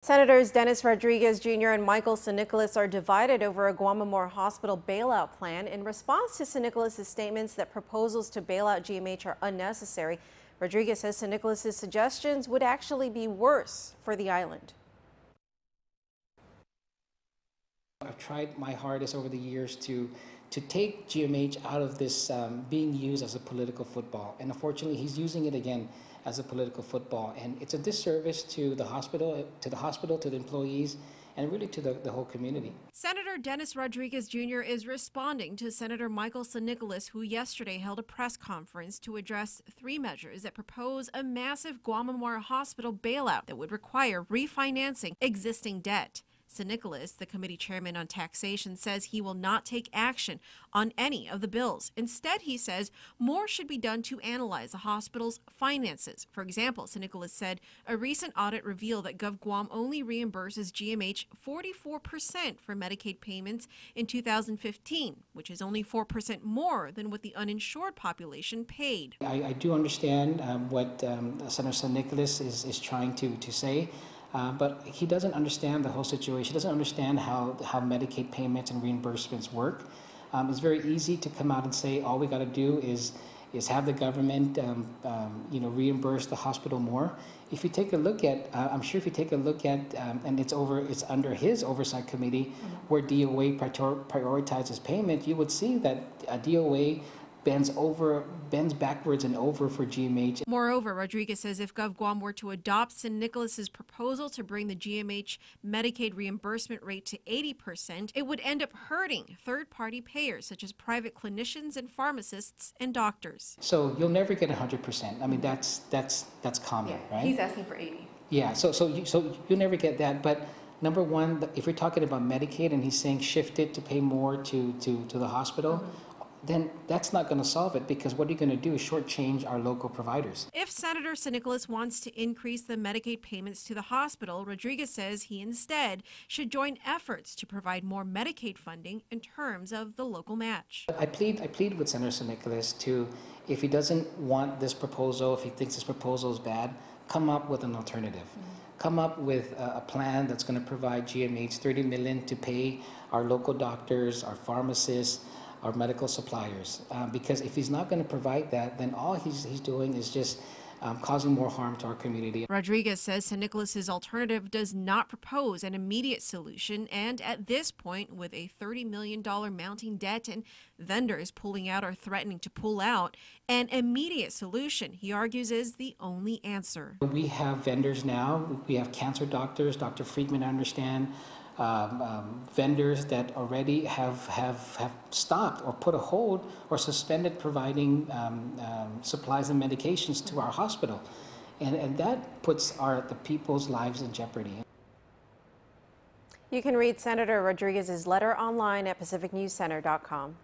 Senators Dennis Rodriguez Jr. and Michael Nicolas are divided over a GUAM Hospital bailout plan. In response to Nicolas' statements that proposals to bail out GMH are unnecessary, Rodriguez says Nicolas' suggestions would actually be worse for the island. I've tried my hardest over the years to take GMH out of this being used as a political football. And unfortunately, he's using it again as a political football. And it's a disservice to the hospital, to the employees, and really to the whole community. Senator Dennis Rodriguez Jr. is responding to Senator Michael Nicolas, who yesterday held a press conference to address three measures that propose a massive GUAM Hospital bailout that would require refinancing existing debt. Nicolas, the committee chairman on taxation, says he will not take action on any of the bills. Instead, he says more should be done to analyze the hospital's finances. For example, Nicolas said a recent audit revealed that GovGuam only reimburses GMH 44% for Medicaid payments in 2015, which is only 4% more than what the uninsured population paid. I do understand what Senator Nicolas is trying to say. But he doesn't understand the whole situation. He doesn't understand how Medicaid payments and reimbursements work. It's very easy to come out and say all we got to do is have the government, reimburse the hospital more. If you take a look at, I'm sure if you take a look at, and it's under his oversight committee, where DOA prioritizes payment, you would see that DOA bends backwards and over for GMH. Moreover, Rodriguez says if GovGuam were to adopt Nicolas's proposal to bring the GMH Medicaid reimbursement rate to 80%, it would end up hurting third-party payers such as private clinicians and pharmacists and doctors. So you'll never get 100%. I mean, that's common, yeah, right? He's asking for 80. Yeah. So you'll never get that. But number one, if we're talking about Medicaid and he's saying shift it to pay more to the hospital. Then that's not going to solve it, because what you're going to do is shortchange our local providers. If Senator Nicolas wants to increase the Medicaid payments to the hospital, Rodriguez says he instead should join efforts to provide more Medicaid funding in terms of the local match. I plead with Senator Nicolas to, if he doesn't want this proposal, if he thinks this proposal is bad, come up with an alternative. Come up with a plan that's going to provide GMH $30 million to pay our local doctors, our pharmacists, our medical suppliers, because if he's not going to provide that, then all he's doing is just causing more harm to our community. Rodriguez says Nicolas's alternative does not propose an immediate solution, and at this point, with a $30 million mounting debt and vendors pulling out or threatening to pull out, an immediate solution, he argues, is the only answer. We have vendors now. We have cancer doctors. Dr. Friedman, I understand. Vendors that already have stopped or put a hold or suspended providing supplies and medications to our hospital, and that puts the people's lives in jeopardy. You can read Senator Rodriguez's letter online at pacificnewscenter.com.